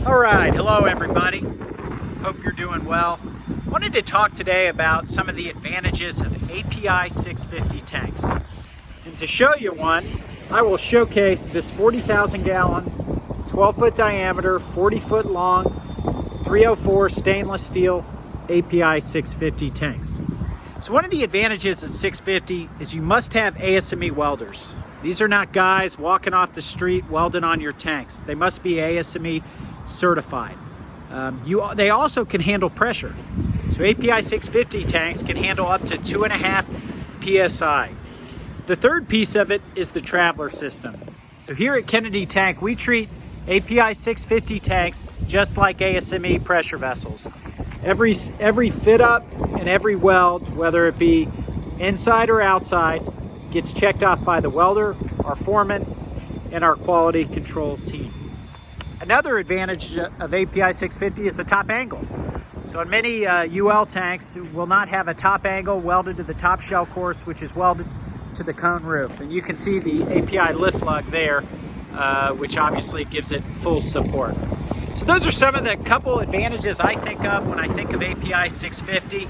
All right, hello everybody. Hope you're doing well. Wanted to talk today about some of the advantages of API 650 tanks. And to show you one, I will showcase this 40,000 gallon, 12-foot diameter, 40-foot long, 304 stainless steel API 650 tanks. So one of the advantages of 650 is you must have ASME welders. These are not guys walking off the street welding on your tanks. They must be ASME certified. They also can handle pressure. So API 650 tanks can handle up to 2.5 PSI. The third piece of it is the traveler system. So here at Kennedy Tank, we treat API 650 tanks just like ASME pressure vessels. Every fit up and every weld, whether it be inside or outside, gets checked off by the welder, our foreman, and our quality control team. Another advantage of API 650 is the top angle. So in many UL tanks will not have a top angle welded to the top shell course, which is welded to the cone roof. And you can see the API lift lug there, which obviously gives it full support. So those are some of the couple advantages I think of when I think of API 650.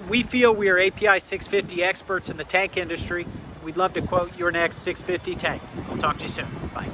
We feel we are API 650 experts in the tank industry. We'd love to quote your next 650 tank. I'll talk to you soon. Bye.